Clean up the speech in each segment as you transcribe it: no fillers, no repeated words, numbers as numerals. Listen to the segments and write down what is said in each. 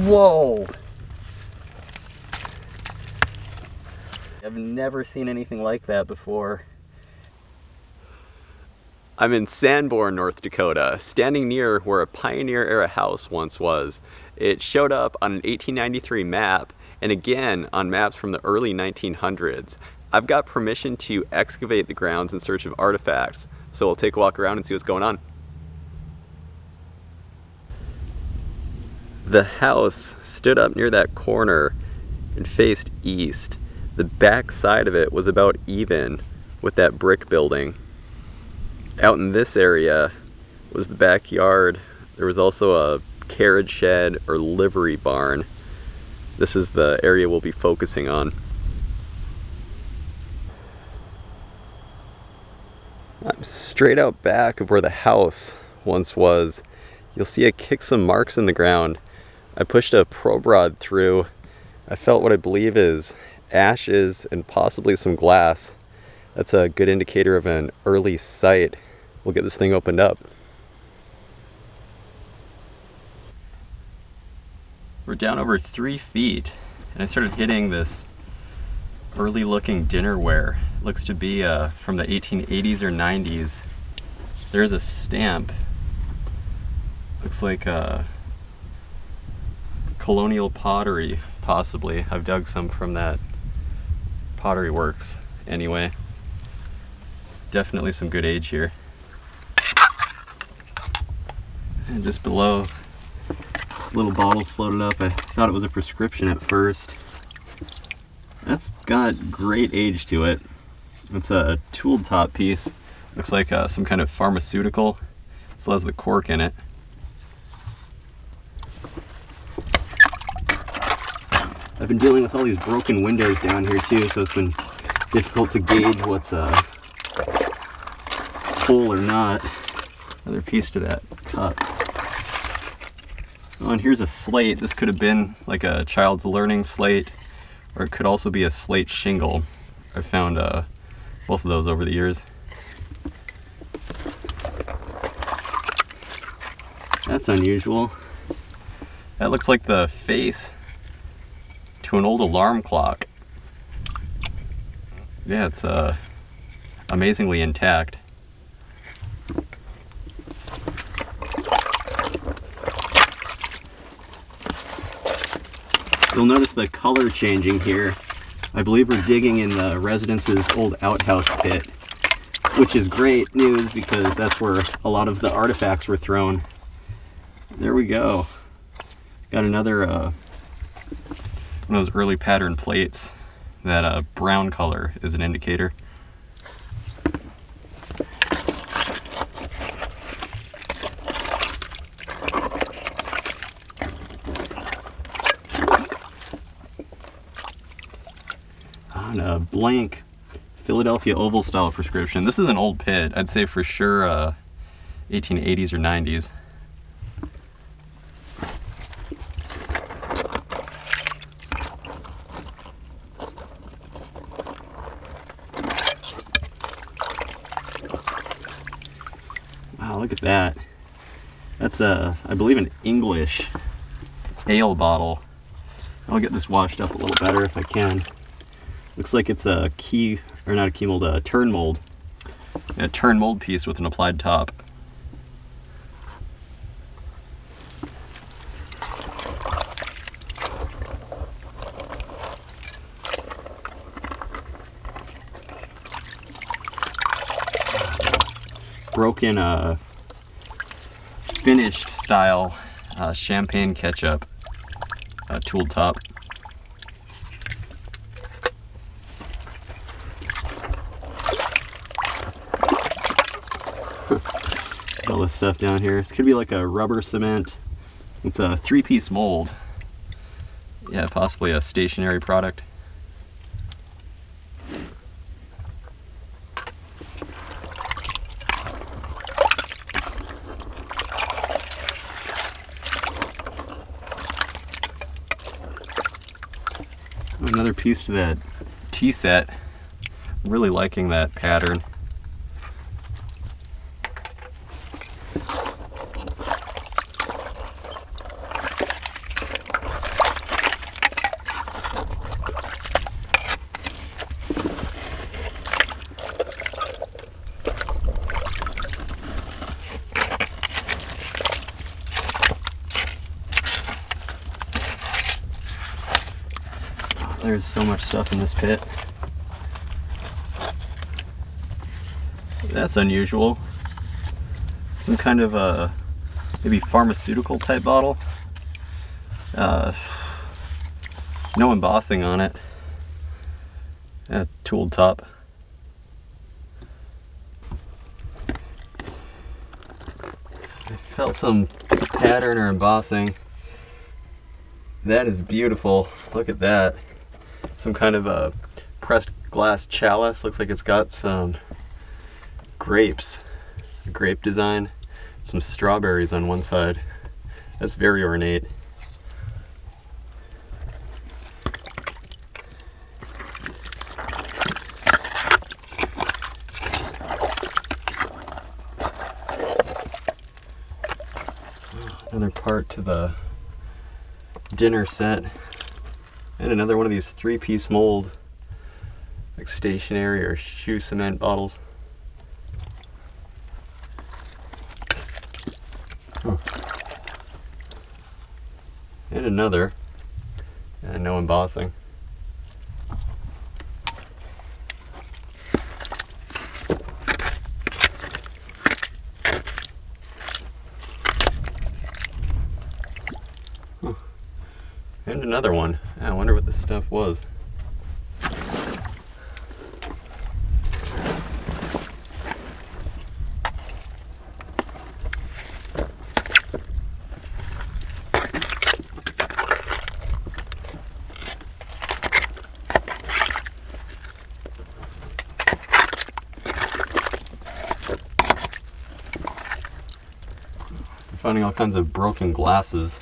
Whoa! I've never seen anything like that before. I'm in Sanborn, North Dakota, standing near where a pioneer-era house once was. It showed up on an 1893 map, and again on maps from the early 1900s. I've got permission to excavate the grounds in search of artifacts, so we'll take a walk around and see what's going on. The house stood up near that corner and faced east. The back side of it was about even with that brick building. Out in this area was the backyard. There was also a carriage shed or livery barn. This is the area we'll be focusing on. I'm straight out back of where the house once was. You'll see I kicked some marks in the ground. I pushed a probe rod through. I felt what I believe is ashes and possibly some glass. That's a good indicator of an early site. We'll get this thing opened up. We're down over 3 feet, and I started hitting this early looking dinnerware. It looks to be from the 1880s or 90s. There's a stamp. Looks like colonial pottery, possibly. I've dug some from that Pottery Works anyway. Definitely some good age here. And just below, this little bottle floated up. I thought it was a prescription at first. That's got great age to it. It's a tooled top piece. Looks like some kind of pharmaceutical. Still has the cork in it. I've been dealing with all these broken windows down here too, so it's been difficult to gauge what's full or not. Another piece to that cup. Oh, and here's a slate. This could have been like a child's learning slate, or it could also be a slate shingle. I've found both of those over the years. That's unusual. That looks like the face to an old alarm clock. Yeah, it's amazingly intact. You'll notice the color changing here. I believe we're digging in the residence's old outhouse pit, which is great news because that's where a lot of the artifacts were thrown. There we go. Got another one of those early pattern plates. That brown color is an indicator. On a blank Philadelphia oval style prescription. This is an old pit. I'd say for sure 1880s or 90s. Wow, look at that. That's I believe an English ale bottle. I'll get this washed up a little better if I can. Looks like it's a key, or not a key mold, a turn mold. A turn mold piece with an applied top. Broken finished style champagne ketchup tooled top. All this stuff down here. This could be like a rubber cement. It's a 3-piece mold. Yeah, possibly a stationary product. Another piece to that tea set. I'm really liking that pattern. There's so much stuff in this pit. That's unusual. Some kind of a maybe pharmaceutical type bottle. No embossing on it. Tooled top. I felt some pattern or embossing. That is beautiful. Look at that. Some kind of a pressed glass chalice. Looks like it's got some grapes. Grape design. Some strawberries on one side. That's very ornate. Another part to the dinner set, and another one of these 3-piece mold, like stationery or shoe cement bottles. And another, and no embossing. And another one. I wonder what this stuff was. I'm finding all kinds of broken glasses.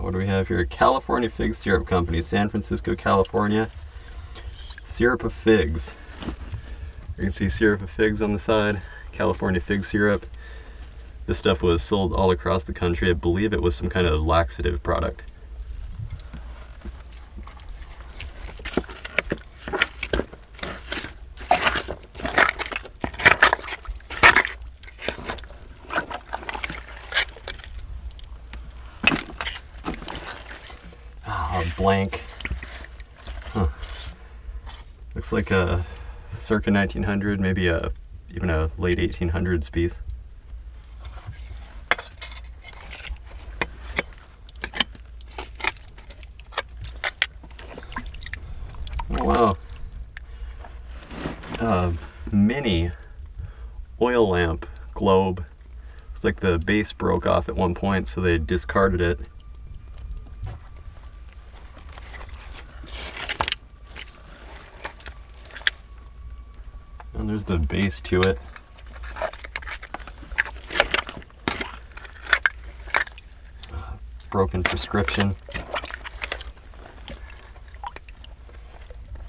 What do we have here? California Fig Syrup Company, San Francisco, California. Syrup of figs. You can see syrup of figs on the side. California fig syrup. This stuff was sold all across the country. I believe it was some kind of laxative product. Blank. Looks like a circa 1900, maybe even a late 1800s piece. Oh wow. Mini oil lamp globe. Looks like the base broke off at one point, so they discarded it. And there's the base to it. Broken prescription.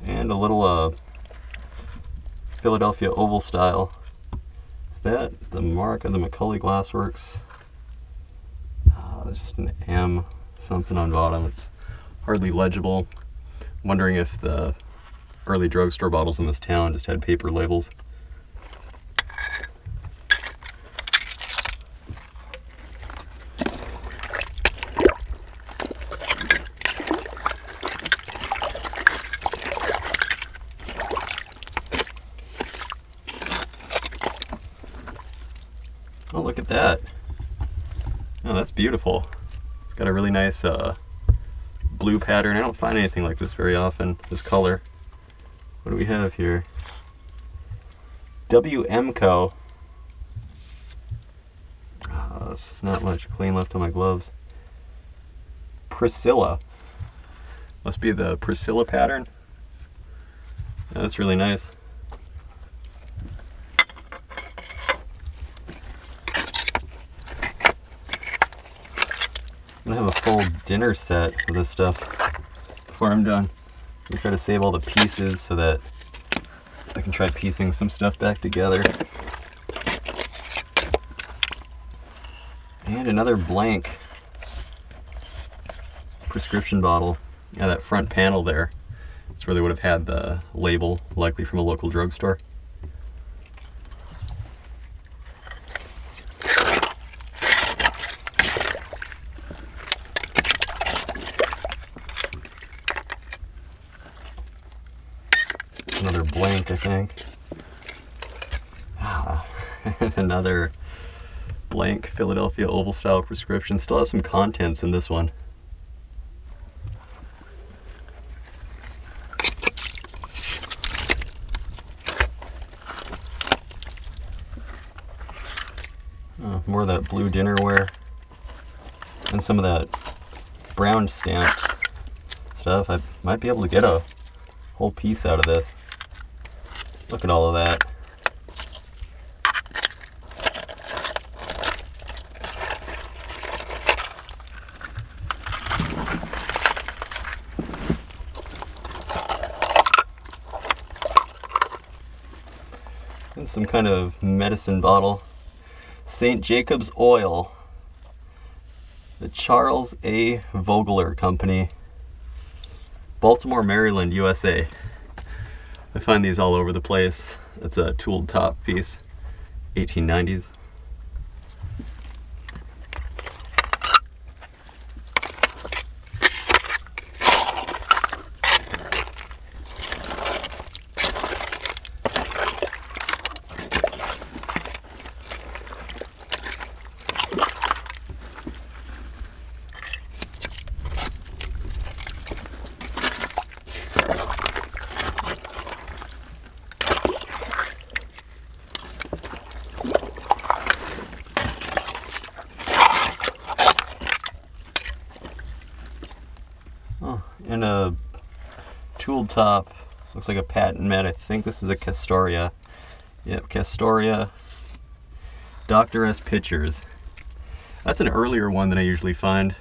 And a little Philadelphia oval style. Is that the mark of the McCully Glassworks? It's just an M something on bottom. It's hardly legible. I'm wondering if the early drugstore bottles in this town just had paper labels. Oh, look at that. Oh, that's beautiful. It's got a really nice blue pattern. I don't find anything like this very often, this color. What do we have here? WMCO. There's not much clean left on my gloves. Priscilla. Must be the Priscilla pattern. Yeah, that's really nice. I'm gonna have a full dinner set of this stuff before I'm done. I'm gonna try to save all the pieces so that I can try piecing some stuff back together. And another blank prescription bottle. Yeah, that front panel there. That's where they would have had the label, likely from a local drugstore. I think. And another blank Philadelphia oval style prescription. Still has some contents in this one. More of that blue dinnerware and some of that brown stamped stuff. I might be able to get a whole piece out of this. Look at all of that. And some kind of medicine bottle. St. Jacob's Oil. The Charles A. Vogler Company. Baltimore, Maryland, USA. I find these all over the place. It's a tooled top piece. 1890s. And a tooled top, looks like a patent med. I think this is a Castoria. Yep, Castoria. Dr. S. Pictures. That's an earlier one than I usually find,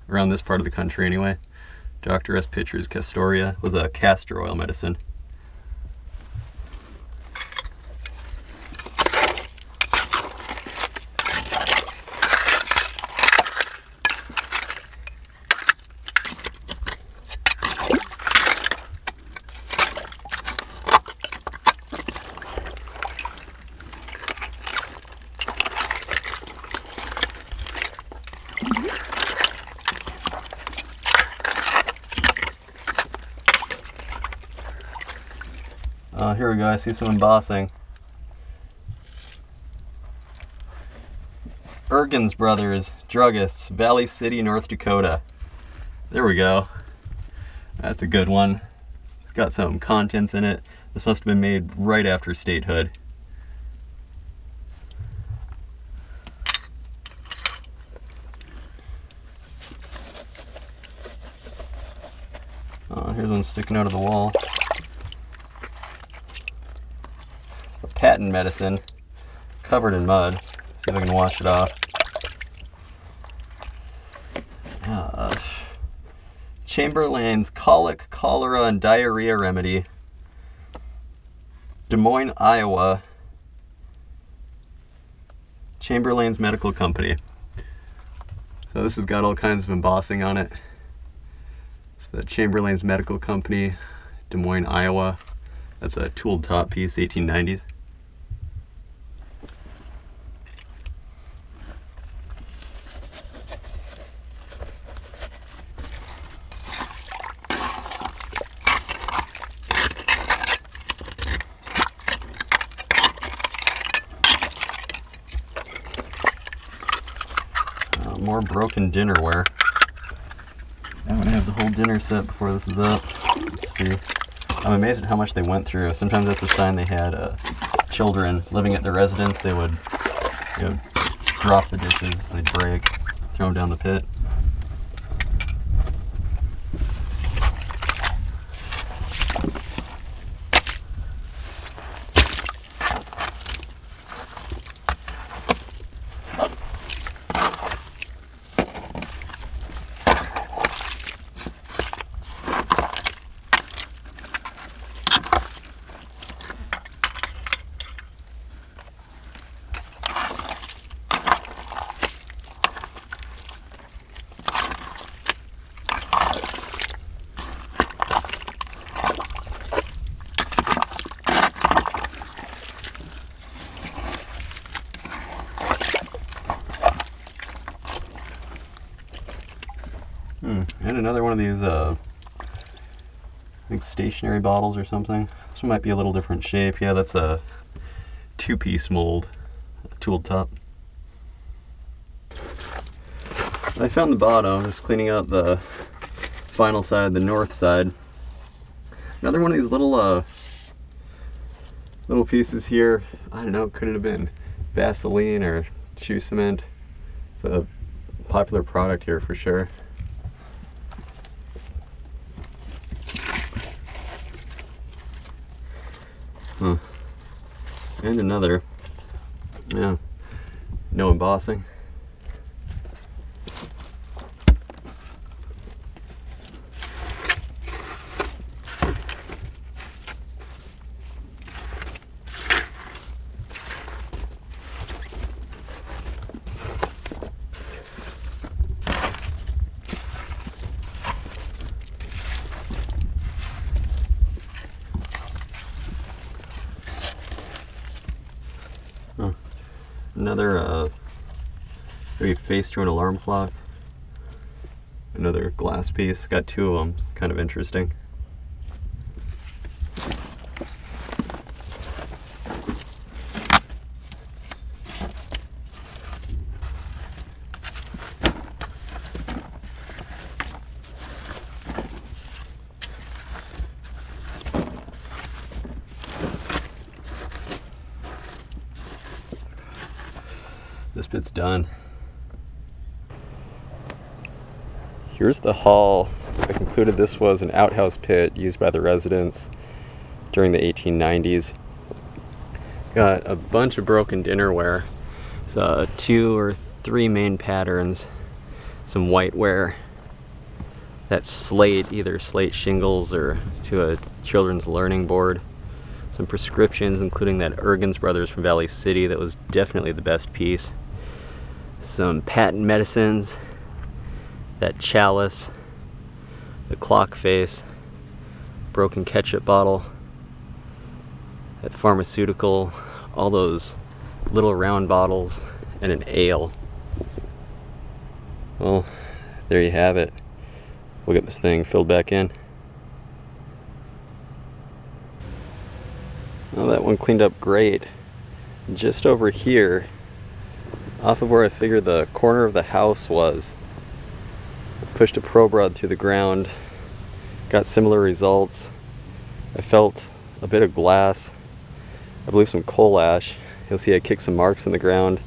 around this part of the country anyway. Dr. S. Pictures Castoria was a castor oil medicine. Here we go, I see some embossing. Ergens Brothers, Druggists, Valley City, North Dakota. There we go. That's a good one. It's got some contents in it. This must have been made right after statehood. Here's one sticking out of the wall. Patent medicine, covered in mud. See if I can wash it off. Chamberlain's colic, cholera, and diarrhea remedy. Des Moines, Iowa. Chamberlain's Medical Company. So this has got all kinds of embossing on it. It's the Chamberlain's Medical Company, Des Moines, Iowa. That's a tooled top piece, 1890s. More broken dinnerware. I'm gonna have the whole dinner set before this is up. Let's see. I'm amazed at how much they went through. Sometimes that's a sign they had children living at their residence. They would, drop the dishes, they'd break, throw them down the pit. And another one of these, I think stationary bottles or something. This one might be a little different shape. Yeah, that's a two-piece mold, tooled top. I found the bottom, just cleaning out the final side, the north side. Another one of these little little pieces here. I don't know, could it have been Vaseline or shoe cement? It's a popular product here for sure. Huh. And another. Yeah. No embossing. Another maybe face to an alarm clock. Another glass piece. Got two of them. It's kind of interesting. This bit's done. Here's the haul. I concluded this was an outhouse pit used by the residents during the 1890s. Got a bunch of broken dinnerware. So 2 or 3 main patterns. Some whiteware. That's slate, either slate shingles or to a children's learning board. Some prescriptions, including that Ergens Brothers from Valley City that was definitely the best piece. Some patent medicines, that chalice, the clock face, broken ketchup bottle, that pharmaceutical, all those little round bottles, and an ale. Well, there you have it. We'll get this thing filled back in. Well, that one cleaned up great. Just over here, off of where I figured the corner of the house was, pushed a probe rod through the ground, got similar results. I felt a bit of glass, I believe some coal ash. You'll see I kicked some marks in the ground.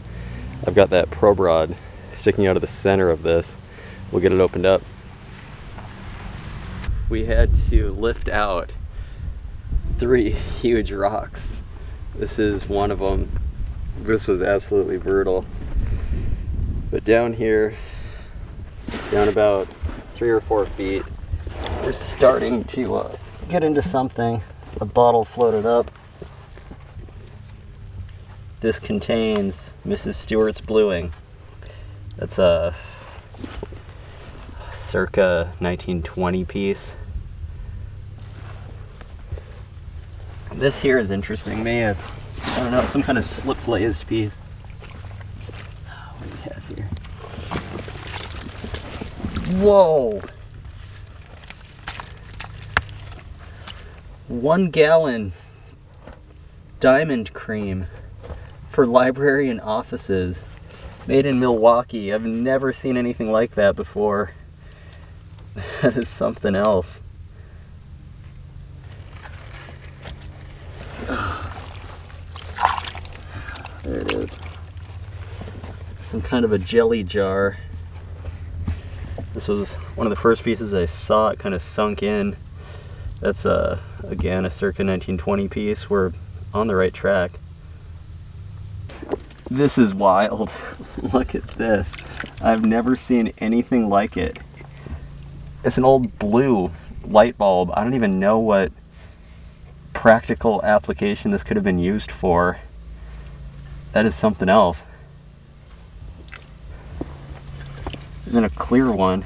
I've got that probe rod sticking out of the center of this. We'll get it opened up. We had to lift out 3 huge rocks. This is one of them. This was absolutely brutal. But down here, down about 3 or 4 feet, we're starting to get into something. The bottle floated up. This contains Mrs. Stewart's bluing. That's a circa 1920 piece. This here is interesting. May have, I don't know, some kind of slip glazed piece. What do we have here? Whoa! 1 gallon diamond cream for library and offices, made in Milwaukee. I've never seen anything like that before. That is something else. There it is. Some kind of a jelly jar. This was one of the first pieces I saw. It kind of sunk in. That's again a circa 1920 piece. We're on the right track. This is wild. Look at this. I've never seen anything like it. It's an old blue light bulb. I don't even know what practical application this could have been used for. That is something else. Then a clear one,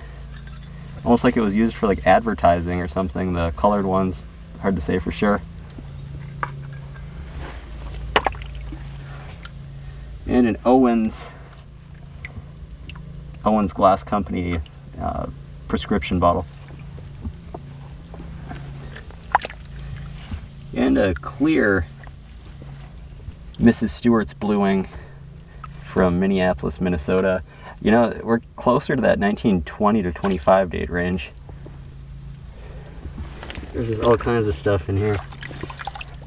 almost like it was used for like advertising or something. The colored ones, hard to say for sure. And an Owens Glass Company prescription bottle. And a clear Mrs. Stewart's bluing from Minneapolis, Minnesota. You know, we're closer to that 1920 to 25 date range. There's just all kinds of stuff in here.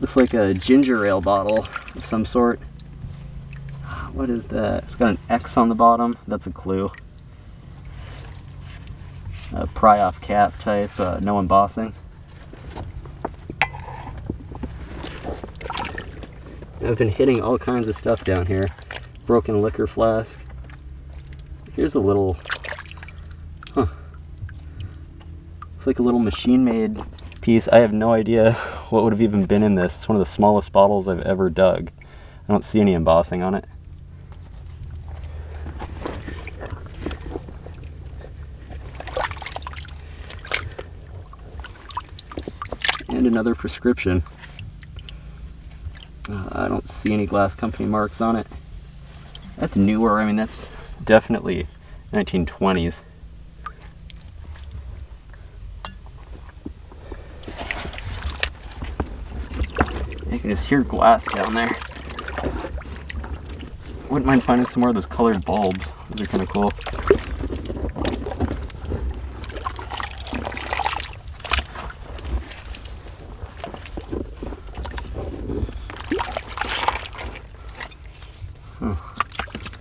Looks like a ginger ale bottle of some sort. What is that? It's got an X on the bottom. That's a clue. A pry-off cap type, no embossing. I've been hitting all kinds of stuff down here. Broken liquor flask. Here's a little, looks like a little machine-made piece. I have no idea what would have even been in this. It's one of the smallest bottles I've ever dug. I don't see any embossing on it. And another prescription. I don't see any glass company marks on it. That's newer. I mean, that's definitely 1920s. You can just hear glass down there. Wouldn't mind finding some more of those colored bulbs. Those are kind of cool.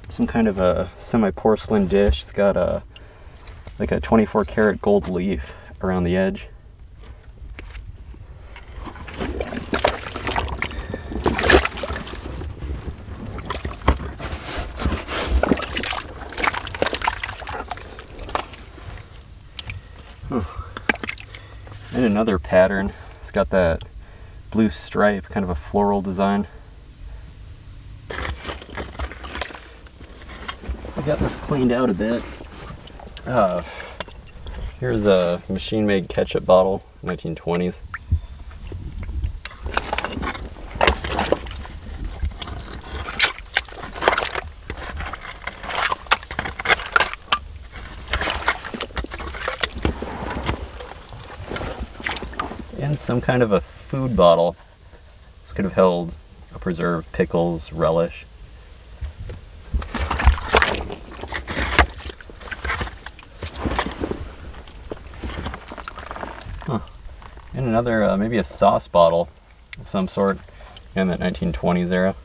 Some kind of a semi-porcelain dish. It's got a like a 24 karat gold leaf around the edge. And another pattern. It's got that blue stripe, kind of a floral design. I got this cleaned out a bit. Here's a machine-made ketchup bottle, 1920s. And some kind of a food bottle. This could have held a preserved pickles, relish. And another, maybe a sauce bottle of some sort in that 1920s era.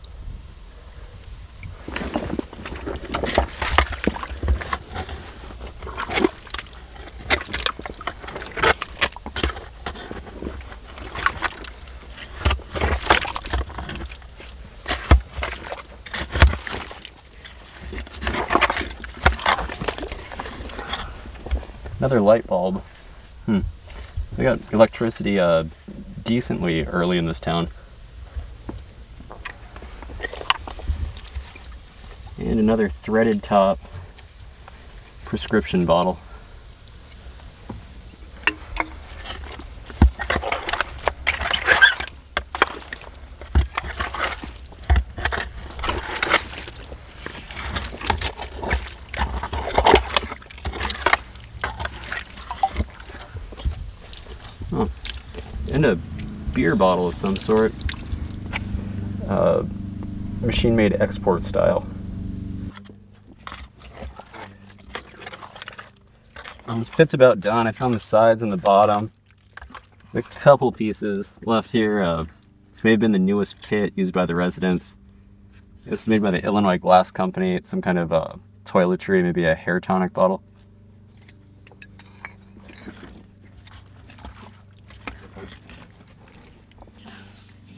Another light bulb. They got electricity decently early in this town. And another threaded top prescription bottle. Oh, and a beer bottle of some sort. Machine-made export style. This pit's about done. I found the sides and the bottom. A couple pieces left here. This may have been the newest pit used by the residents. This is made by the Illinois Glass Company. It's some kind of toiletry, maybe a hair tonic bottle.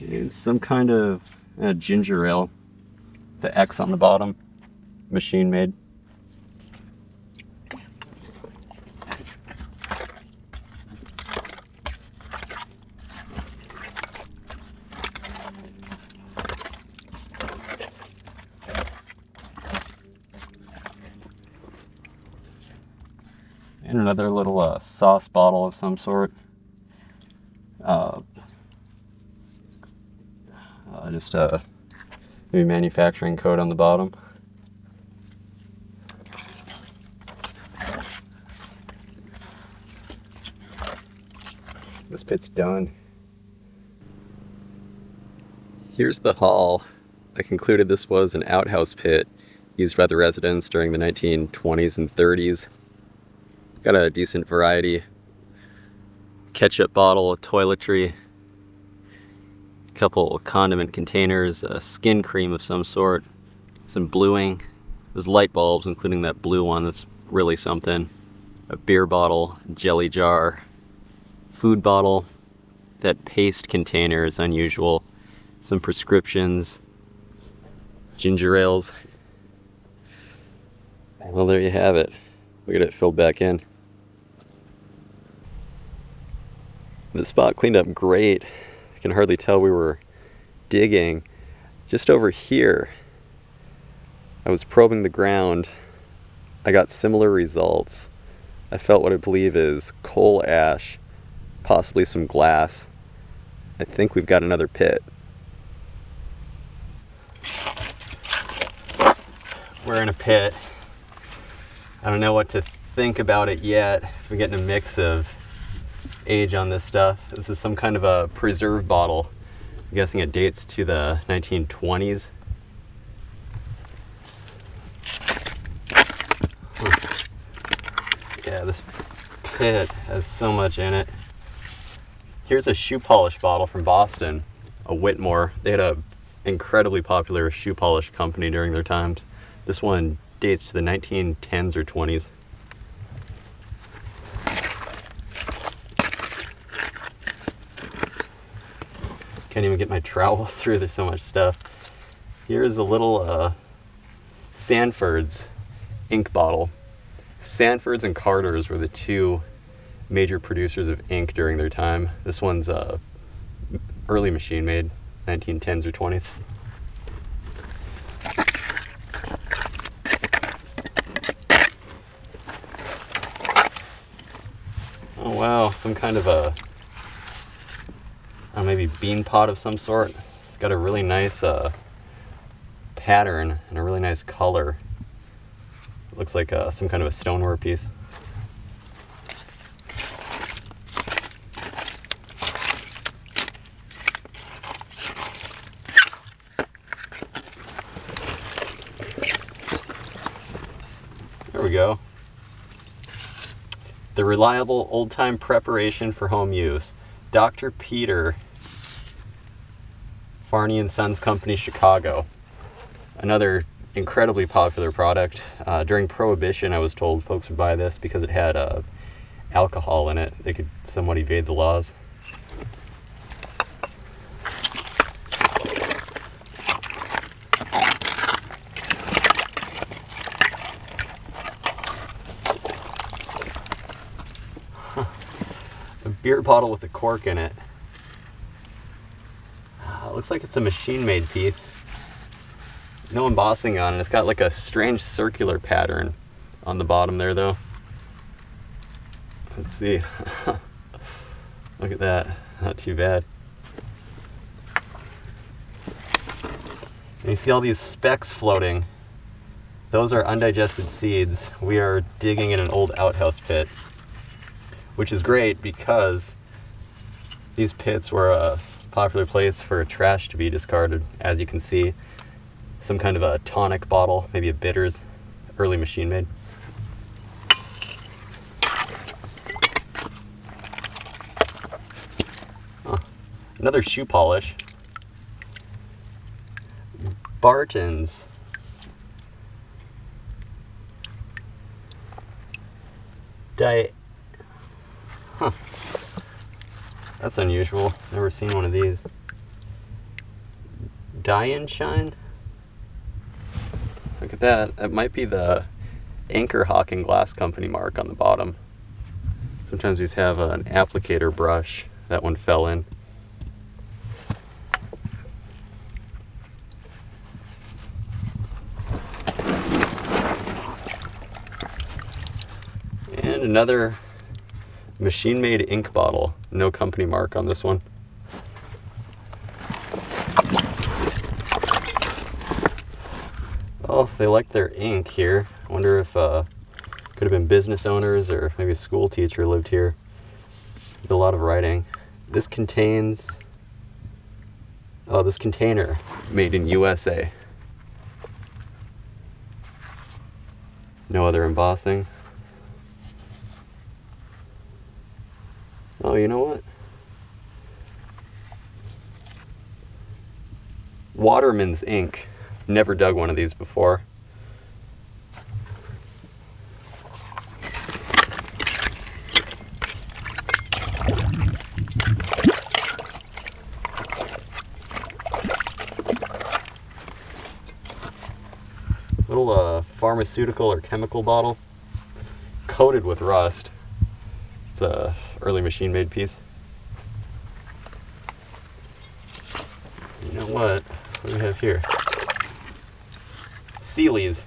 And some kind of ginger ale. The X on the bottom, machine made. And another little sauce bottle of some sort. Just maybe manufacturing code on the bottom. This pit's done. Here's the haul. I concluded this was an outhouse pit used by the residents during the 1920s and 30s. Got a decent variety. Ketchup bottle, toiletry, a couple condiment containers, a skin cream of some sort, some bluing. There's light bulbs, including that blue one that's really something. A beer bottle, jelly jar, food bottle. That paste container is unusual. Some prescriptions, ginger ales. Well, there you have it. Look at it filled back in. The spot cleaned up great. I can hardly tell we were digging. Just over here, I was probing the ground. I got similar results. I felt what I believe is coal ash, possibly some glass. I think we've got another pit. We're in a pit. I don't know what to think about it yet. We're getting a mix of age on this stuff. This is some kind of a preserve bottle. I'm guessing it dates to the 1920s. Yeah, this pit has so much in it. Here's a shoe polish bottle from Boston, a Whitmore. They had an incredibly popular shoe polish company during their times. This one dates to the 1910s or 20s. Can't even get my trowel through, there's so much stuff. Here's a little Sanford's ink bottle. Sanford's and Carter's were the two major producers of ink during their time. This one's early machine made, 1910s or 20s. Oh wow, some kind of a, maybe bean pot of some sort. It's got a really nice pattern and a really nice color. It looks like some kind of a stoneware piece. There we go. The reliable old-time preparation for home use. Dr. Peter, Farney and Sons Company, Chicago. Another incredibly popular product. During Prohibition, I was told folks would buy this because it had alcohol in it. They could somewhat evade the laws. A beer bottle with a cork in it. Looks like it's a machine-made piece. No embossing on it. It's got like a strange circular pattern on the bottom there, though. Let's see. Look at that. Not too bad. And you see all these specks floating. Those are undigested seeds. We are digging in an old outhouse pit, which is great because these pits were a popular place for trash to be discarded. As you can see, some kind of a tonic bottle, maybe a bitters, early machine made. Another shoe polish. Barton's. That's unusual. Never seen one of these. Dye Shine? Look at that. That might be the Anchor Hawking Glass Company mark on the bottom. Sometimes these have an applicator brush. That one fell in. And another machine-made ink bottle. No company mark on this one. Oh, they like their ink here. I wonder if could have been business owners or maybe a school teacher lived here. Did a lot of writing. This contains Oh, this container, made in USA. No other embossing. Oh, you know what? Waterman's ink. Never dug one of these before. Little pharmaceutical or chemical bottle, coated with rust. It's a early machine-made piece. You know what? What do we have here? Sealy's.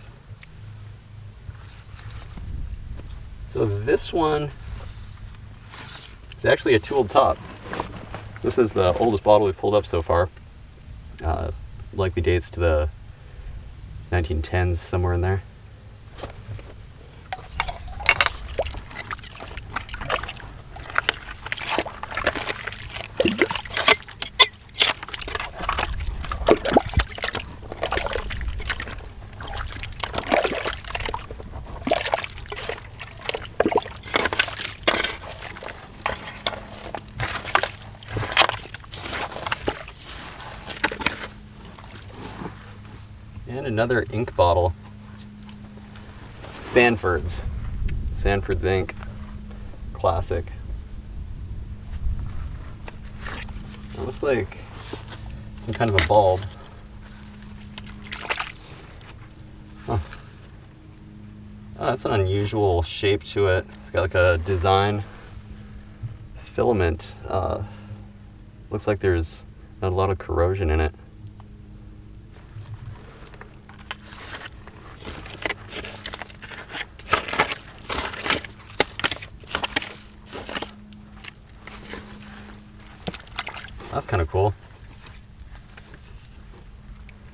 So this one is actually a tooled top. This is the oldest bottle we've pulled up so far. Likely dates to the 1910s, somewhere in there. And another ink bottle. Sanford's ink. Classic. It looks like some kind of a bulb. Huh. Oh, that's an unusual shape to it. It's got like a design filament. Looks like there's not a lot of corrosion in it. That's kind of cool.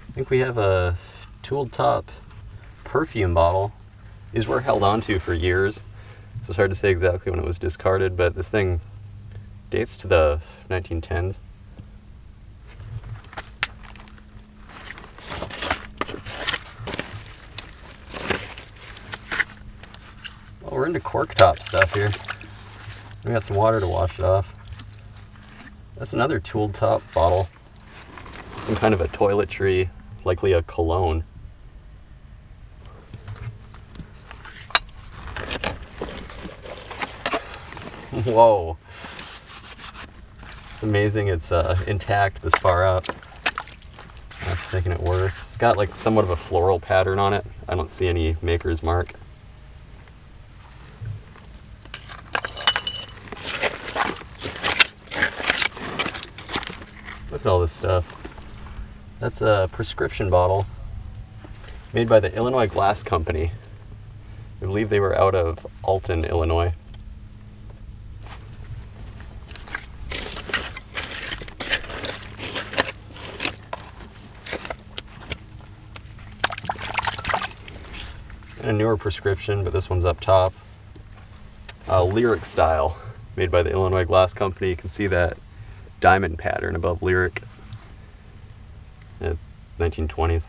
I think we have a tooled top perfume bottle. These were held onto for years, so it's hard to say exactly when it was discarded, but this thing dates to the 1910s. Well, we're into cork top stuff here. We got some water to wash it off. That's another tooled top bottle. Some kind of a toiletry, likely a cologne. Whoa. It's amazing it's intact this far up. That's making it worse. It's got like somewhat of a floral pattern on it. I don't see any maker's mark. Look at all this stuff. That's a prescription bottle made by the Illinois Glass Company. I believe they were out of Alton, Illinois. And a newer prescription, but this one's up top. Lyric style, made by the Illinois Glass Company. You can see that diamond pattern above Lyric. 1920s.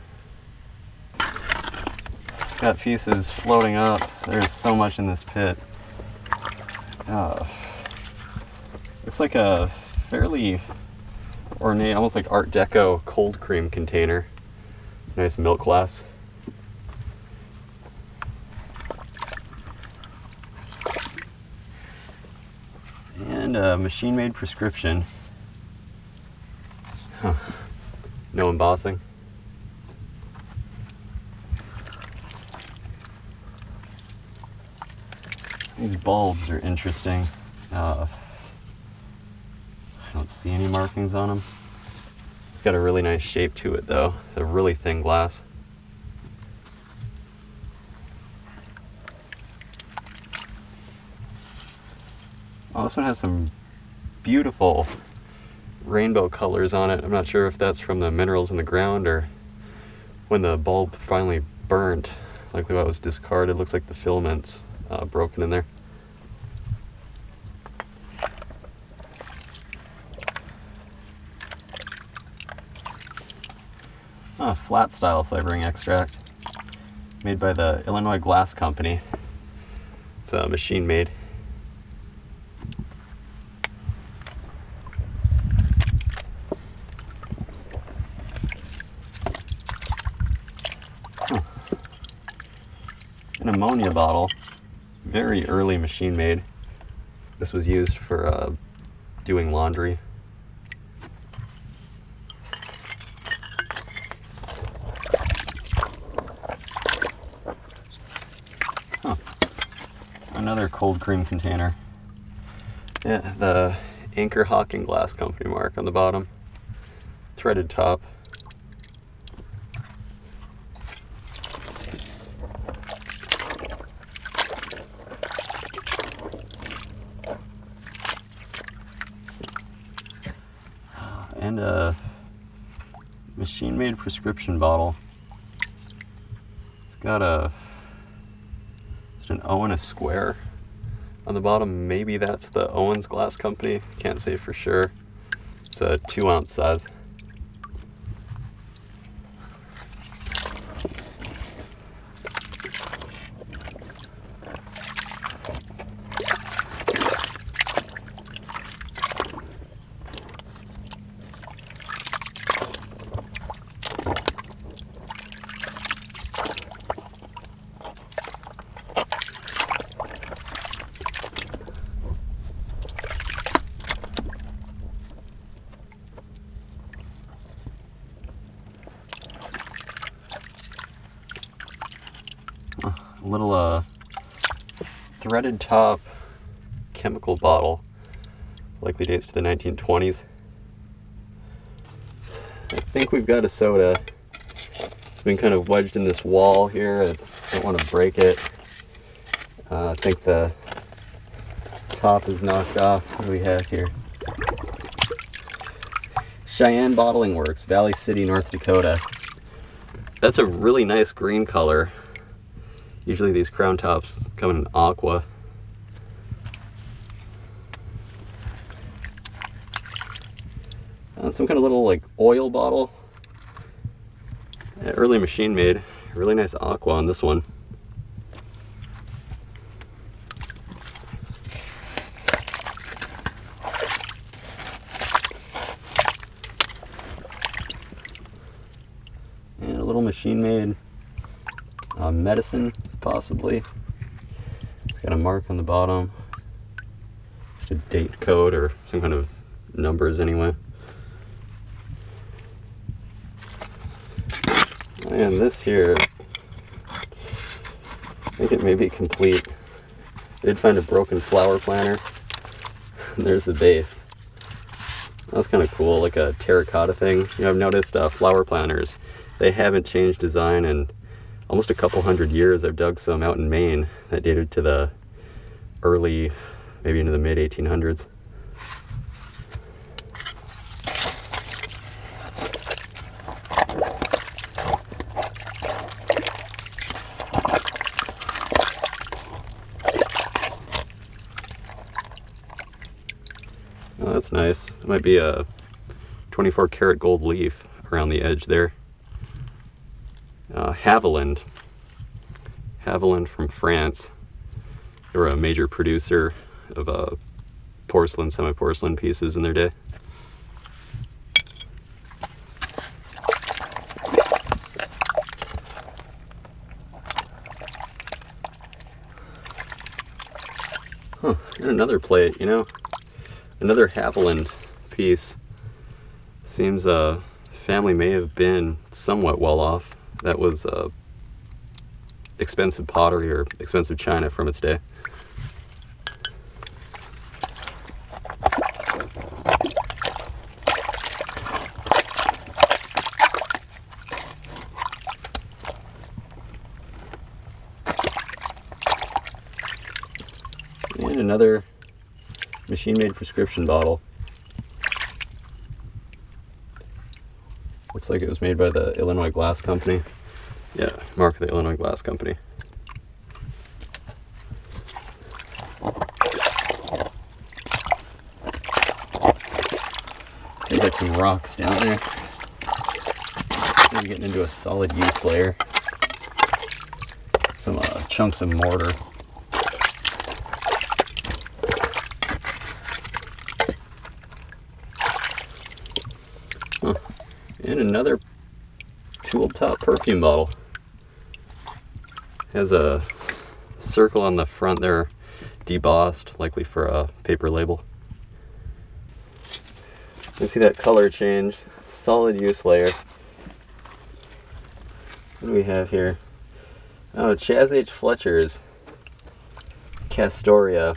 Got pieces floating up. There's so much in this pit. Looks like a fairly ornate, almost like Art Deco cold cream container. Nice milk glass. And a machine-made prescription. Huh. No embossing. These bulbs are interesting. I don't see any markings on them. It's got a really nice shape to it though. It's a really thin glass. Oh, this one has some beautiful rainbow colors on it. I'm not sure if that's from the minerals in the ground or when the bulb finally burnt. Likely what was discarded. Looks like the filament's broken in there. flat style flavoring extract made by the Illinois Glass Company. It's machine made. An ammonia bottle, very early machine made. This was used for doing laundry. Another cold cream container. Yeah, the Anchor Hawking Glass Company mark on the bottom. Threaded top. And a machine-made prescription bottle. It's got an O and a square on the bottom. Maybe that's the Owens Glass Company. Can't say for sure. It's a 2-ounce size. A little threaded top chemical bottle, likely dates to the 1920s. I think we've got a soda. It's been kind of wedged in this wall here. I don't want to break it. I think the top is knocked off. What do we have here? Cheyenne Bottling Works, Valley City, North Dakota. That's a really nice green color. Usually these crown tops come in an aqua. Some kind of little like oil bottle. Yeah, early machine made. Really nice aqua on this one. And a little machine made medicine, possibly. It's got a mark on the bottom. Just a date code or some kind of numbers anyway. And this here, I think it may be complete. I did find a broken flower planter. And there's the base. That's kind of cool, like a terracotta thing. You know, I've noticed flower planters, they haven't changed design in almost a couple hundred years. I've dug some out in Maine that dated to the early, maybe into the mid 1800s. Oh, that's nice. It might be a 24 karat gold leaf around the edge there. Haviland from France. They were a major producer of porcelain, semi-porcelain pieces in their day. Huh, and another plate, you know, another Haviland piece. Seems family may have been somewhat well off. That was expensive pottery or expensive china from its day. And another machine-made prescription bottle. Looks like it was made by the Illinois Glass Company. Yeah, mark of the Illinois Glass Company. There's like some rocks down there. we're getting into a solid use layer. Some chunks of mortar. Huh. And another tool top perfume bottle. Has a circle on the front there, debossed, likely for a paper label. You can see that color change. Solid use layer. What do we have here? Oh, Chaz H. Fletcher's Castoria.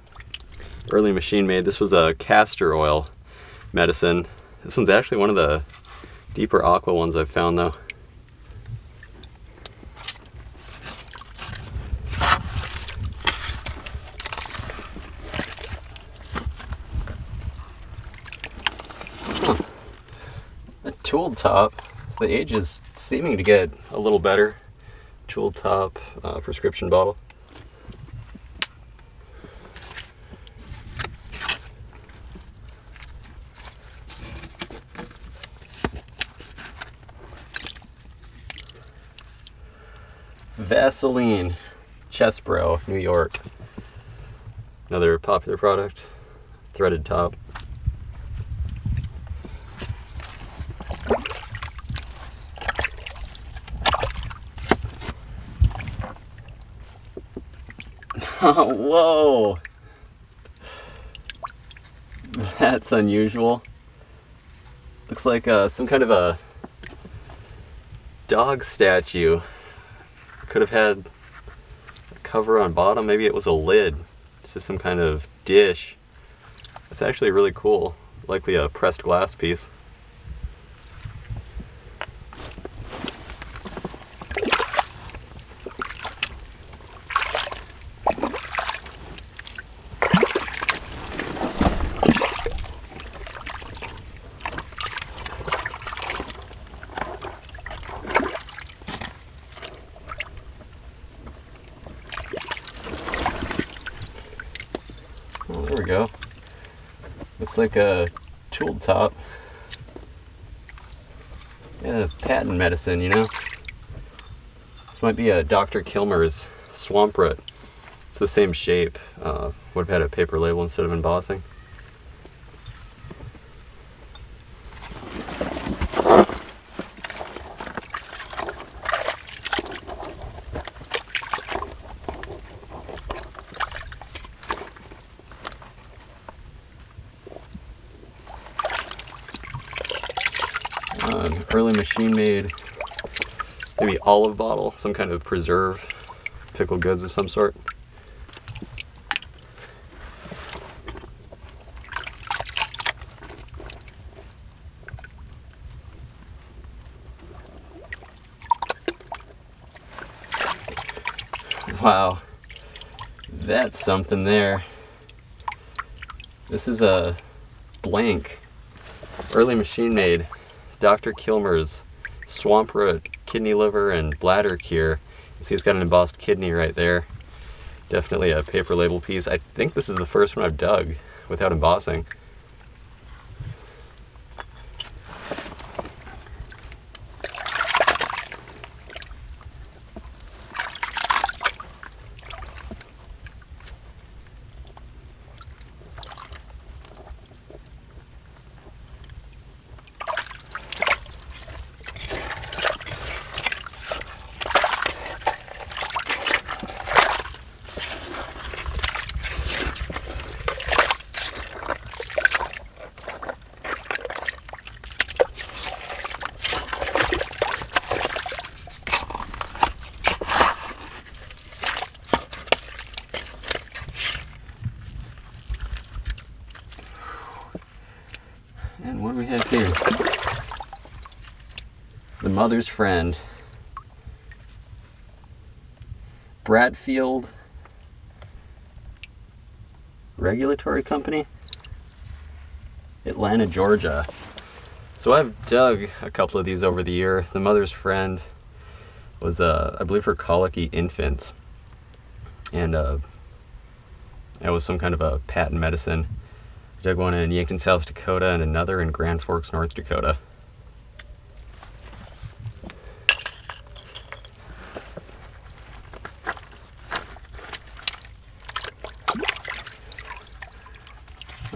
Early machine made. This was a castor oil medicine. This one's actually one of the deeper aqua ones I've found though. A tool top. So the age is seeming to get a little better. Tool top prescription bottle. Vaseline Chesbro, New York. Another popular product. Threaded top. Oh, whoa! That's unusual. Looks like some kind of a dog statue. Could have had a cover on bottom. Maybe it was a lid. It's just some kind of dish. It's actually really cool. Likely a pressed glass piece. Oh, there we go. Looks like a tool top. Yeah, patent medicine, you know? This might be a Dr. Kilmer's swamp root. It's the same shape. Would have had a paper label instead of embossing. An early machine made, maybe olive bottle, some kind of preserve, pickled goods of some sort. Wow, that's something there. This is a blank, early machine made Dr. Kilmer's swamp root, kidney, liver, and bladder cure. You see it's got an embossed kidney right there. Definitely a paper label piece. I think this is the first one I've dug without embossing. And what do we have here? The Mother's Friend. Bradfield Regulatory Company, Atlanta, Georgia. So I've dug a couple of these over the year. The Mother's Friend was, I believe, for colicky infants. And that was some kind of a patent medicine. I dug one in Yankton, South Dakota, and another in Grand Forks, North Dakota.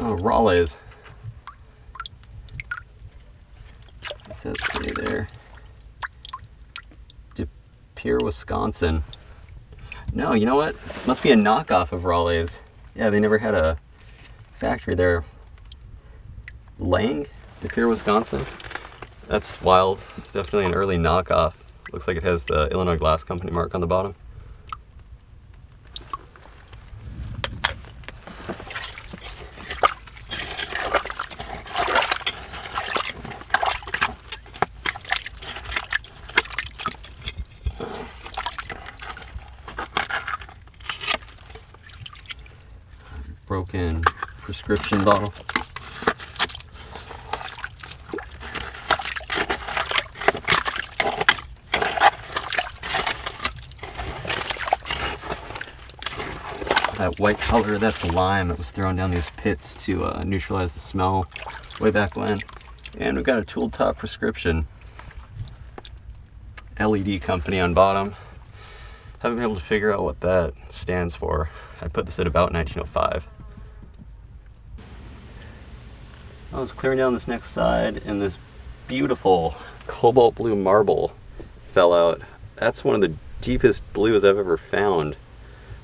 Oh, Raleigh's. What's that say there? De Pere, Wisconsin. No, you know what? It must be a knockoff of Raleigh's. Yeah, they never had a factory there. Lang? De Pere, Wisconsin? That's wild. It's definitely an early knockoff. Looks like it has the Illinois Glass Company mark on the bottom. Broken prescription bottle. That white color, that's lime. It was thrown down these pits to neutralize the smell way back when. And we've got a tool top prescription. LED company on bottom. Haven't been able to figure out what that stands for. I put this at about 1905. I was clearing down this next side and this beautiful cobalt blue marble fell out. That's one of the deepest blues I've ever found.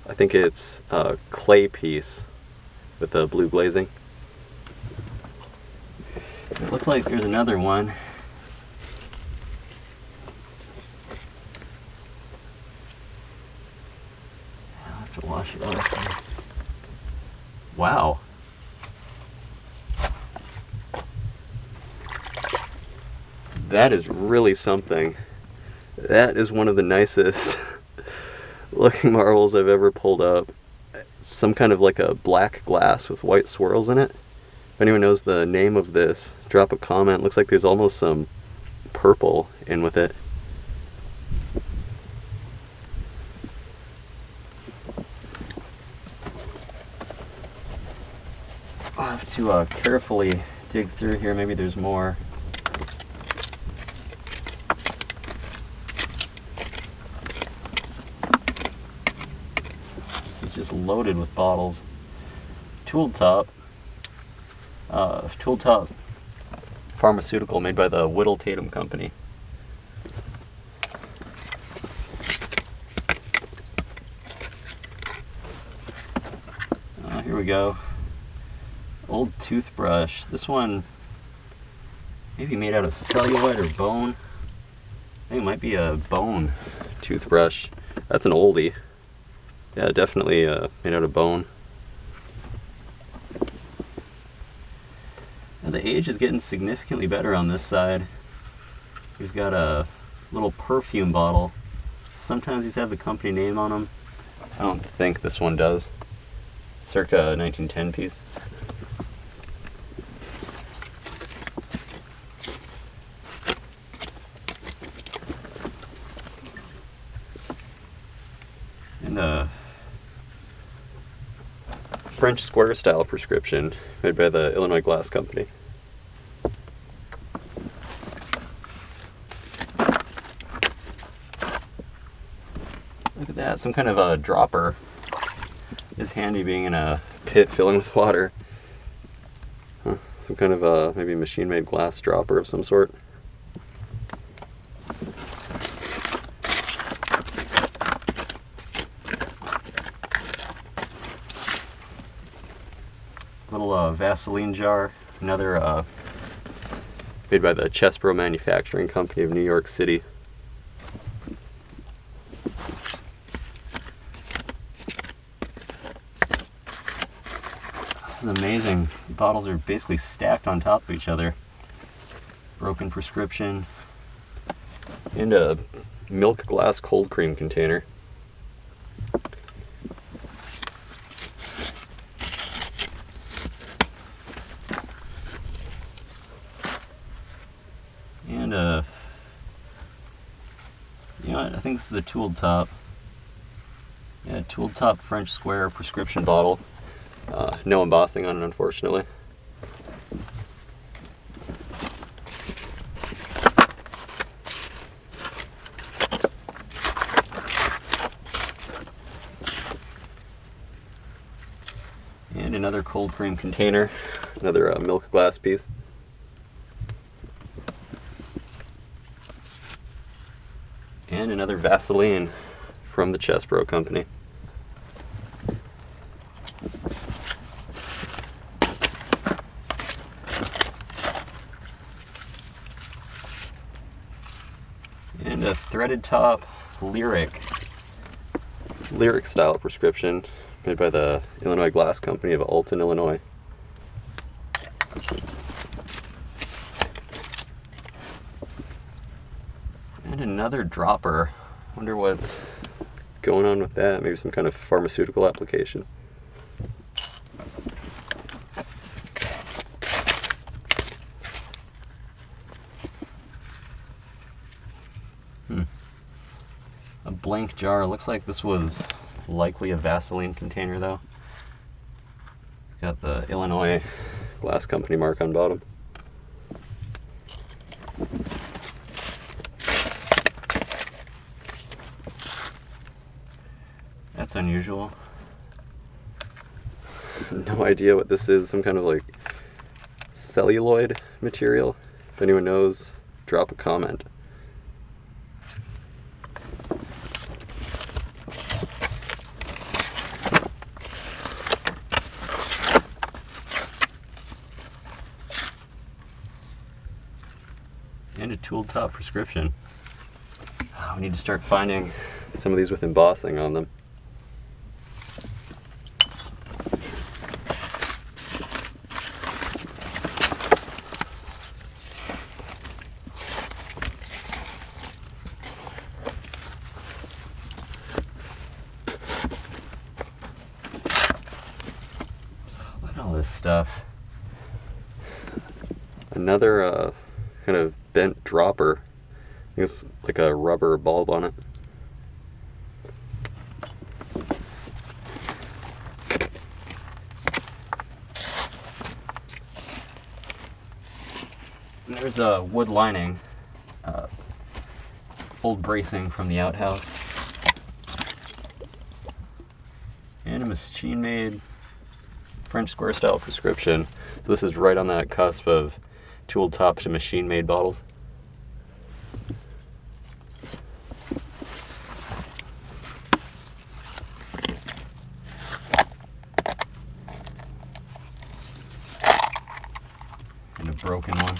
I think it's a clay piece with the blue glazing. It looked like there's another one. I'll have to wash it off. Wow. That is really something. That is one of the nicest looking marbles I've ever pulled up. Some kind of like a black glass with white swirls in it. If anyone knows the name of this, drop a comment. Looks like there's almost some purple in with it. I'll have to carefully dig through here. Maybe there's more. Just loaded with bottles. Tool top pharmaceutical made by the Whittle Tatum Company. Here we go. Old toothbrush. This one maybe made out of celluloid or bone. I think it might be a bone toothbrush. That's an oldie. Yeah, definitely made out of bone. And the age is getting significantly better on this side. We've got a little perfume bottle. Sometimes these have the company name on them. I don't think this one does. Circa 1910 piece. And a French square style prescription made by the Illinois Glass Company. Look at that, some kind of a dropper. Is handy being in a pit filling with water. Huh. Some kind of a maybe machine-made glass dropper of some sort. Little Vaseline jar, another made by the Chesbro Manufacturing Company of New York City. This is amazing. The bottles are basically stacked on top of each other. Broken prescription. And a milk glass cold cream container. And you know what? I think this is a tooled top. Yeah, tooled top French square prescription bottle. No embossing on it, unfortunately. And another cold frame container, another milk glass piece. And another Vaseline from the Chesbro company. And a threaded top Lyric style prescription made by the Illinois Glass Company of Alton, Illinois. And another dropper. Wonder what's going on with that. Maybe some kind of pharmaceutical application. A blank jar. Looks like this was likely a Vaseline container though. It's got the Illinois Glass Company mark on bottom. That's unusual. No idea what this is. Some kind of like celluloid material. If anyone knows, drop a comment. And a tool top prescription. We need to start finding some of these with embossing on them. Look at all this stuff. Another kind of bent dropper. I think it's like a rubber bulb on it. And there's a wood lining, old bracing from the outhouse, and a machine-made French square style prescription. So this is right on that cusp of tool top to machine-made bottles. And a broken one.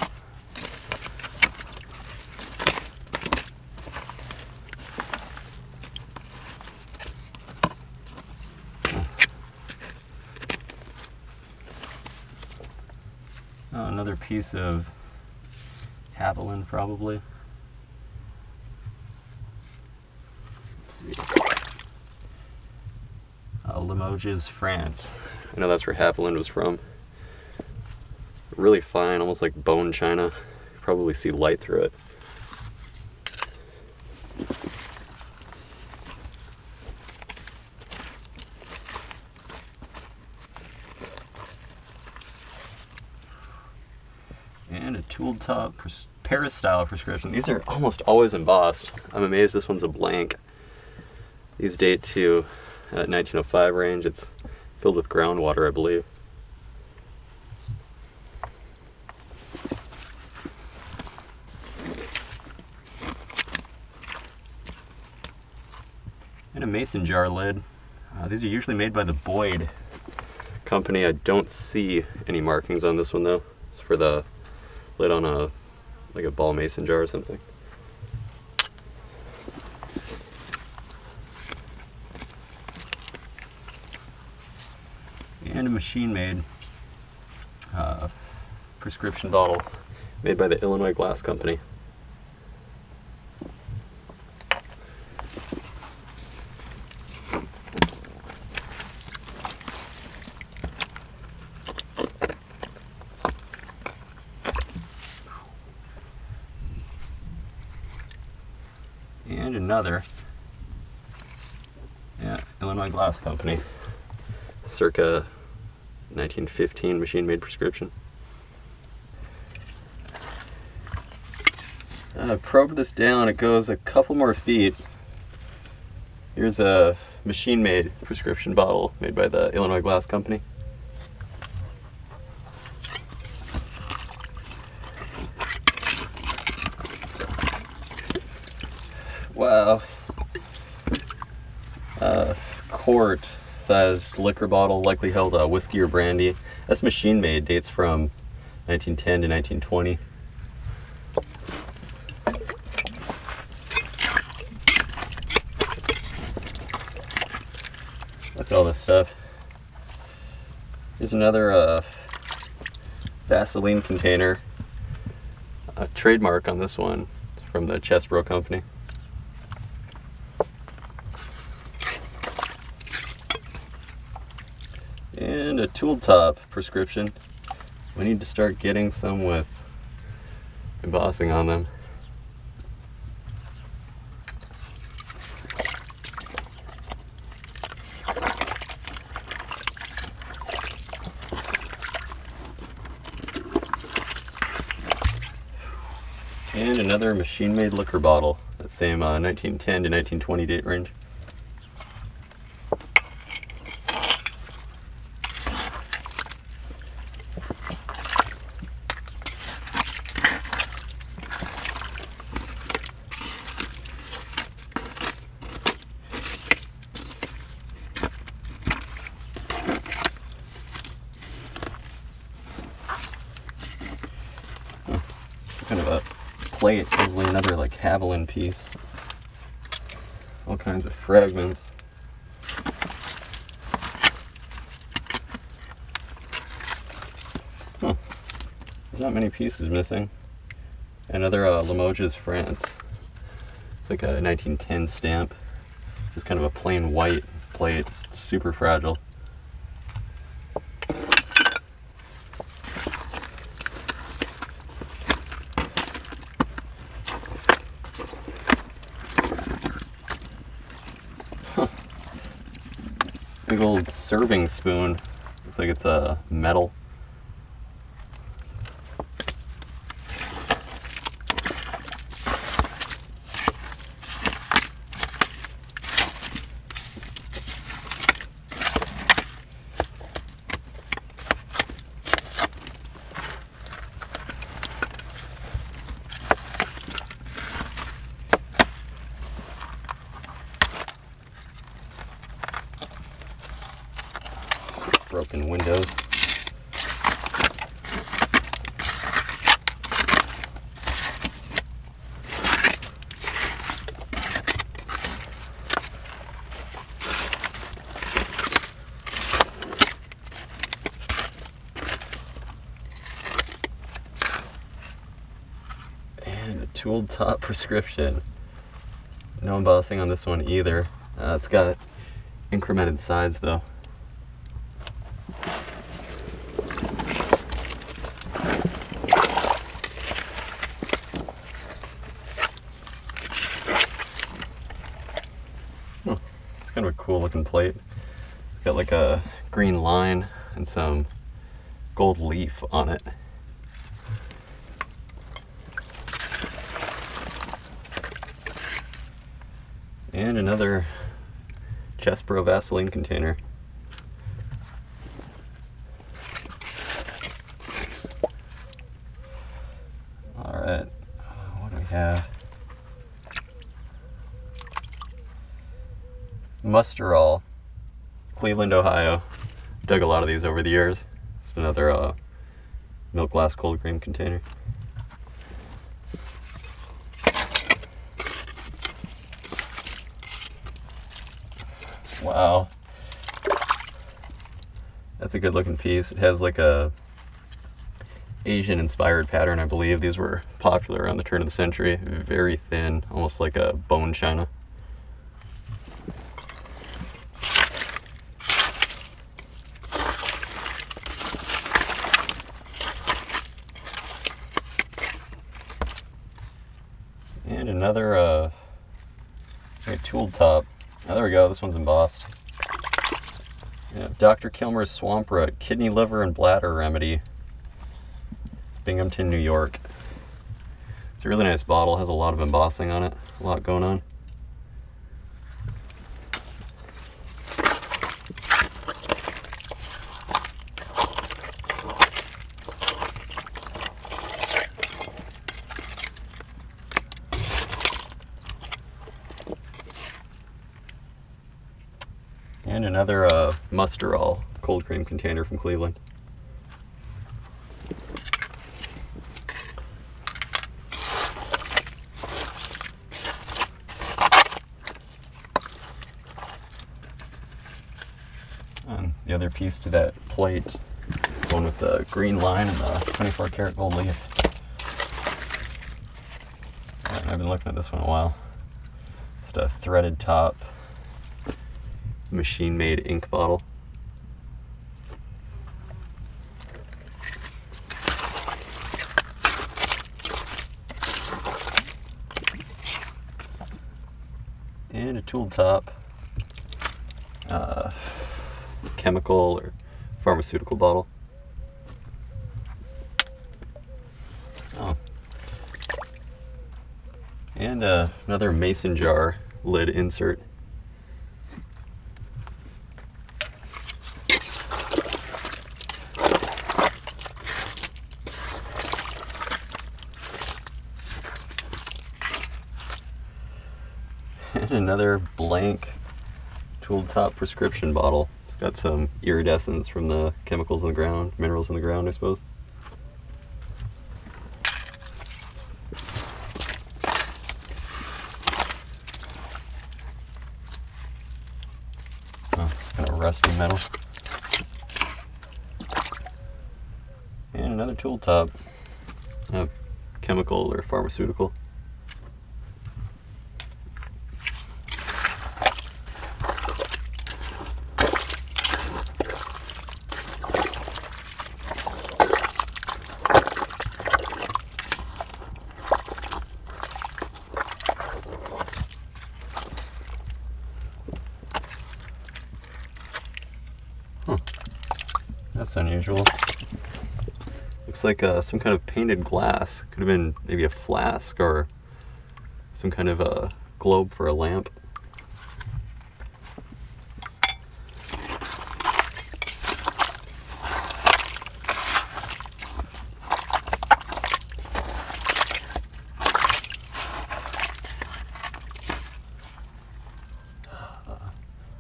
Oh, another piece of Haviland, probably. Let's see. Limoges, France. I know that's where Haviland was from. Really fine, almost like bone china. You probably see light through it. And a tool top Paris style prescription. These are almost always embossed. I'm amazed this one's a blank. These date to 1905 range. It's filled with groundwater, I believe. And a mason jar lid. These are usually made by the Boyd Company. I don't see any markings on this one though. It's for the lid on a like a ball mason jar or something. And a machine-made prescription bottle made by the Illinois Glass Company. And another, Illinois Glass Company, circa 1915 machine-made prescription. Probe this down, it goes a couple more feet. Here's a machine-made prescription bottle made by the Illinois Glass Company. quart sized liquor bottle, likely held whiskey or brandy. That's machine made, dates from 1910 to 1920. Look at all this stuff. Here's another Vaseline container. A trademark on this one from the Chesbro company. And a tool top prescription. We need to start getting some with embossing on them. And another machine-made liquor bottle, that same 1910 to 1920 date range. Kind of a plate, probably another like Haviland piece. All kinds of fragments. Huh. There's not many pieces missing. Another Limoges, France. It's like a 1910 stamp. Just kind of a plain white plate, super fragile. Big old serving spoon. Looks like it's a metal. Broken windows. And a tooled top prescription. No embossing on this one either. It's got incremented sides though. It's kind of a cool looking plate. It's got like a green line and some gold leaf on it. And another Chesbro Vaseline container. Alright, what do we have? Musterol, Cleveland, Ohio. Dug a lot of these over the years. It's another milk glass cold cream container. Wow. That's a good looking piece. It has like a Asian inspired pattern, I believe. These were popular around the turn of the century. Very thin, almost like a bone china. And another tooled top. Oh, there we go. This one's embossed. Yeah, Dr. Kilmer's Swamp Root Kidney, Liver, and Bladder Remedy. Binghamton, New York. It's a really nice bottle. Has a lot of embossing on it. A lot going on. And another Musterol cold cream container from Cleveland. And the other piece to that plate, one with the green line and the 24 karat gold leaf. And I've been looking at this one a while. Just a threaded top, machine-made ink bottle. And a tool top, chemical or pharmaceutical bottle. Oh. And another mason jar lid insert. And another blank tool top prescription bottle. It's got some iridescence from the chemicals in the ground, minerals in the ground, I suppose. Oh, kind of rusty metal. And another tool top, chemical or pharmaceutical. That's unusual. Looks like some kind of painted glass. Could have been maybe a flask or some kind of a globe for a lamp.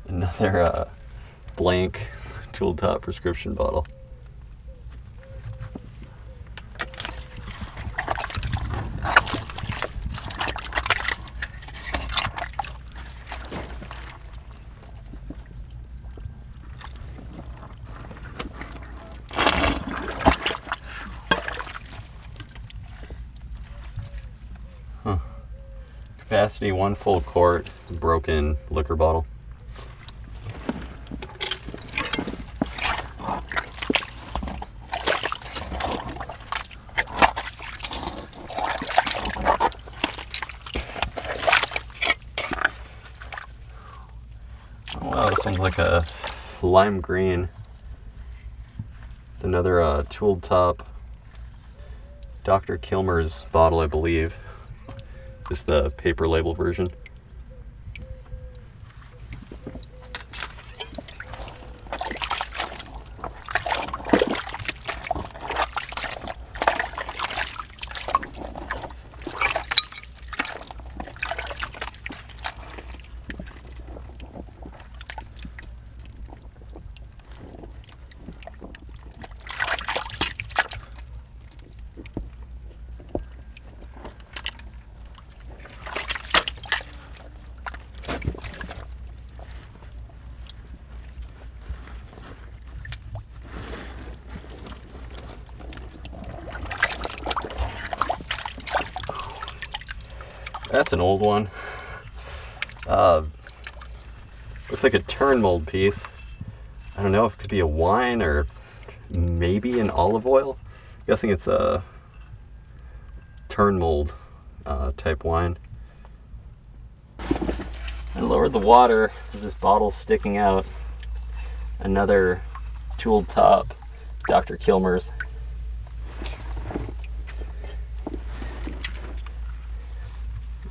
Another blank tool top prescription bottle. Capacity 1 full quart broken liquor bottle. Wow, this one's like a lime green. It's another tooled top Dr. Kilmer's bottle, I believe. Just the paper label version. That's an old one. Looks like a turn mold piece. I don't know if it could be a wine or maybe an olive oil. I'm guessing it's a turn mold type wine. I lowered the water. This bottle's sticking out. Another tooled top Dr. Kilmer's.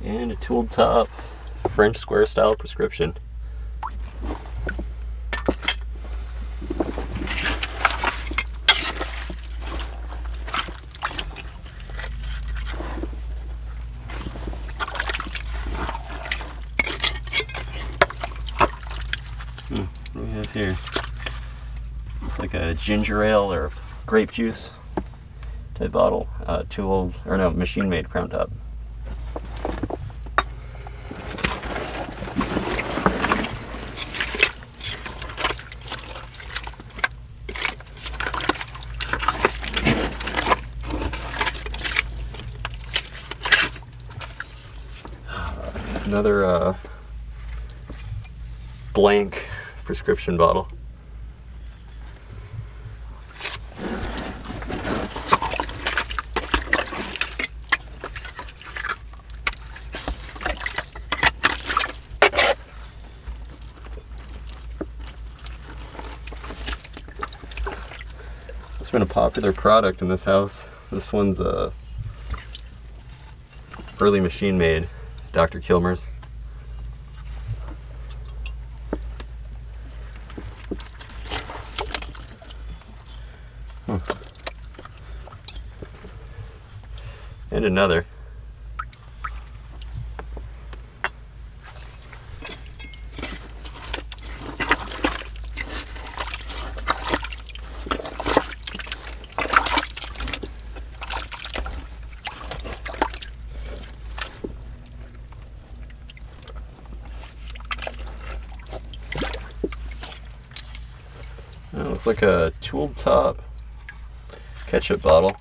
And a tooled top French square style prescription. What do we have here? It's like a ginger ale or grape juice type bottle. Machine-made crown top. Another blank prescription bottle. It's been a popular product in this house. This one's a early machine made Dr. Kilmer's. And another. It looks like a tool top ketchup bottle.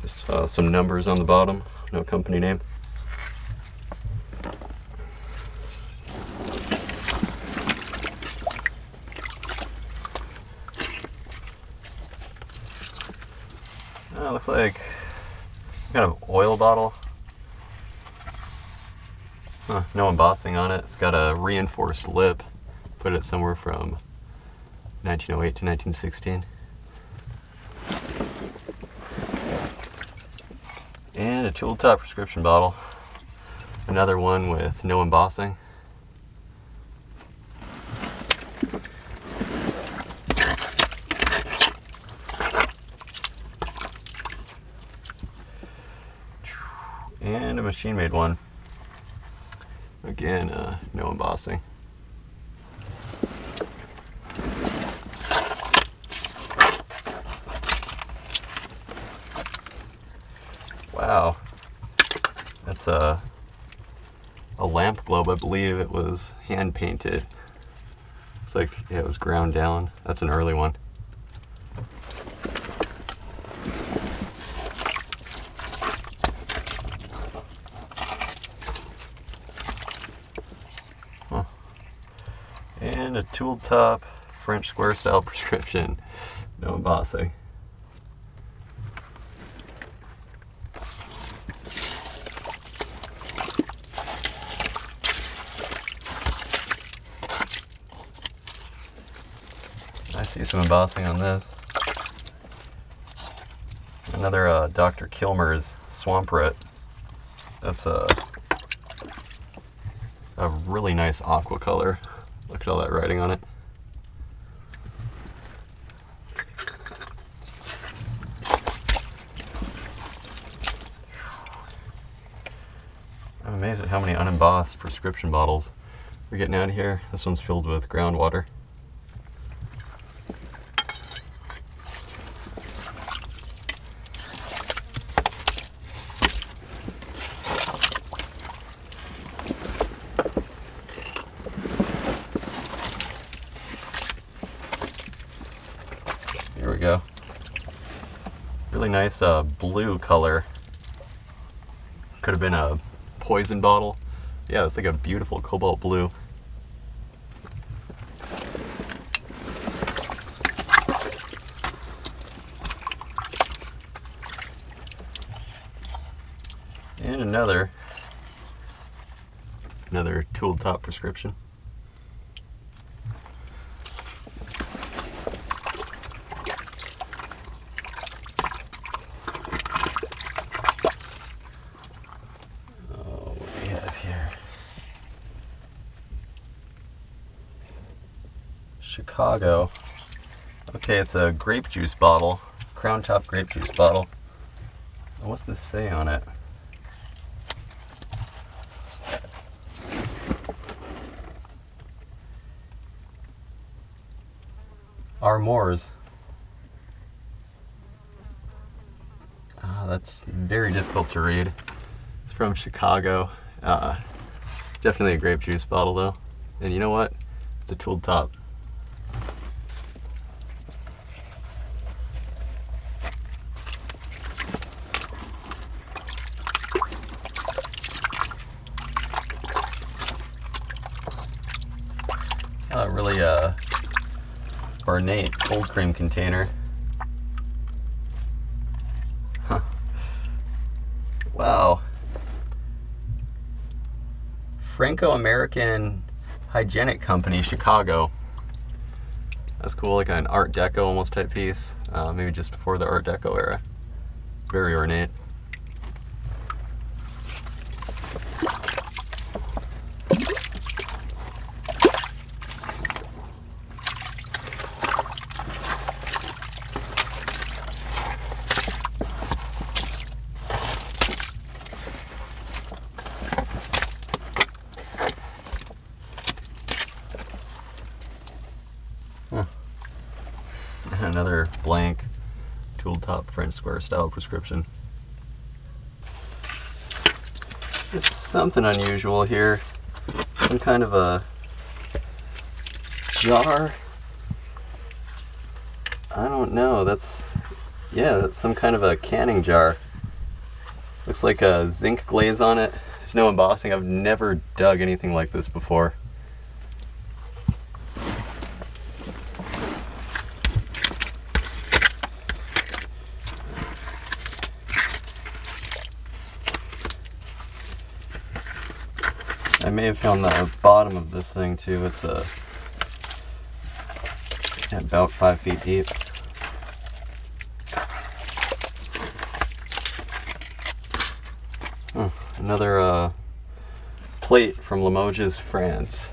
Just some numbers on the bottom, no company name. It looks like kind of oil bottle. No embossing on it. It's got a reinforced lip. Put it somewhere from 1908 to 1916. And a tool top prescription bottle. Another one with no embossing. And a machine made one. Again, no embossing. Wow, that's a lamp globe. I believe it was hand painted. Looks like it was ground down. That's an early one. Huh. And a tool top French square style prescription. No embossing. I see some embossing on this. Another Dr. Kilmer's Swamp Rat. That's a really nice aqua color. Look at all that writing on it. I'm amazed at how many unembossed prescription bottles we're getting out of here. This one's filled with groundwater. Here we go. Really nice blue color. Could have been a poison bottle. Yeah, it's like a beautiful cobalt blue. And another tool top prescription. Chicago. Okay, it's a grape juice bottle, crown top grape juice bottle. What's this say on it? Armours. That's very difficult to read. It's from Chicago. Definitely a grape juice bottle though. And you know what? It's a tooled top. Really ornate cold cream container. Huh. Wow. Franco-American Hygienic Company, Chicago. That's cool, like an Art Deco almost type piece. Maybe just before the Art Deco era. Very ornate. Another blank tooled top French square style prescription. It's something unusual here. Some kind of a jar. I don't know. That's some kind of a canning jar. Looks like a zinc glaze on it. There's no embossing. I've never dug anything like this before. I may have found the bottom of this thing too. It's about 5 feet deep. Oh, another plate from Limoges, France.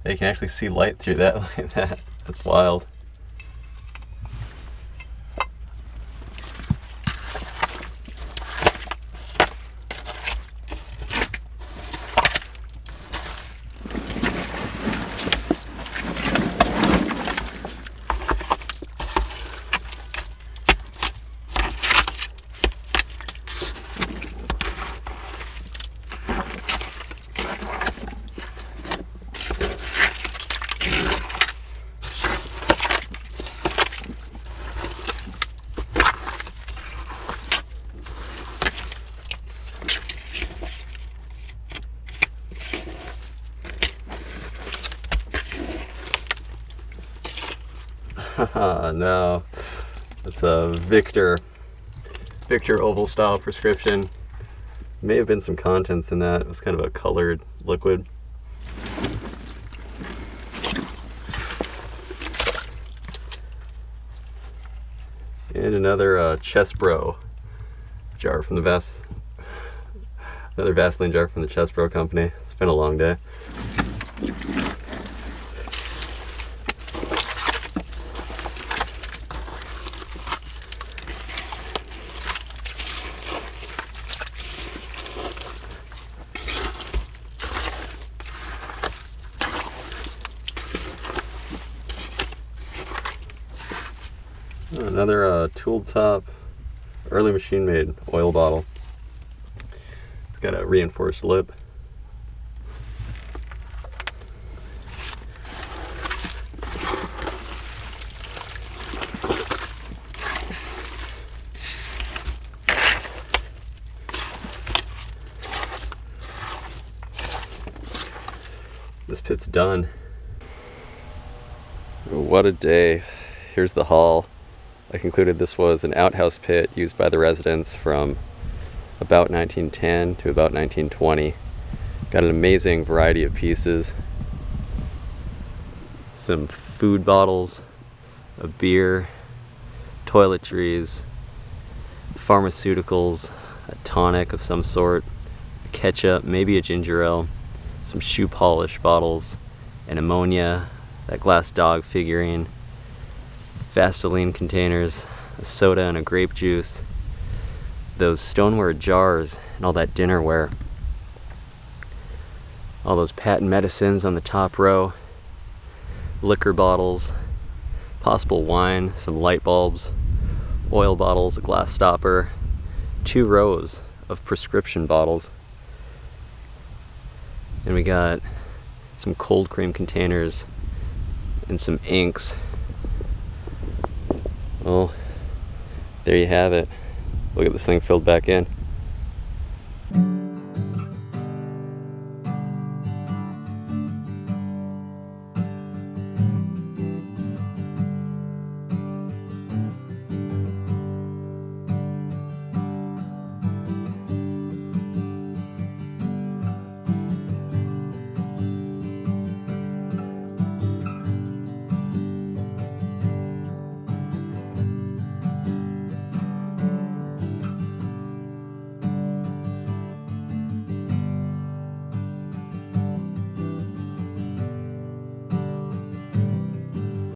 You can actually see light through that like that. That's wild. No, it's a Victor oval style prescription. May have been some contents in that. It was kind of a colored liquid. And another Chesbro jar from the another Vaseline jar from the Chesbro company. It's been a long day. Another tooled top, early machine made oil bottle. It's got a reinforced lip. This pit's done. What a day. Here's the haul. I concluded this was an outhouse pit used by the residents from about 1910 to about 1920. Got an amazing variety of pieces. Some food bottles, a beer, toiletries, pharmaceuticals, a tonic of some sort, ketchup, maybe a ginger ale, some shoe polish bottles, an ammonia, that glass dog figurine, Vaseline containers, a soda and a grape juice, those stoneware jars and all that dinnerware, all those patent medicines on the top row, liquor bottles, possible wine, some light bulbs, oil bottles, a glass stopper, 2 rows of prescription bottles, and we got some cold cream containers and some inks. Well, there you have it. Look at this thing filled back in.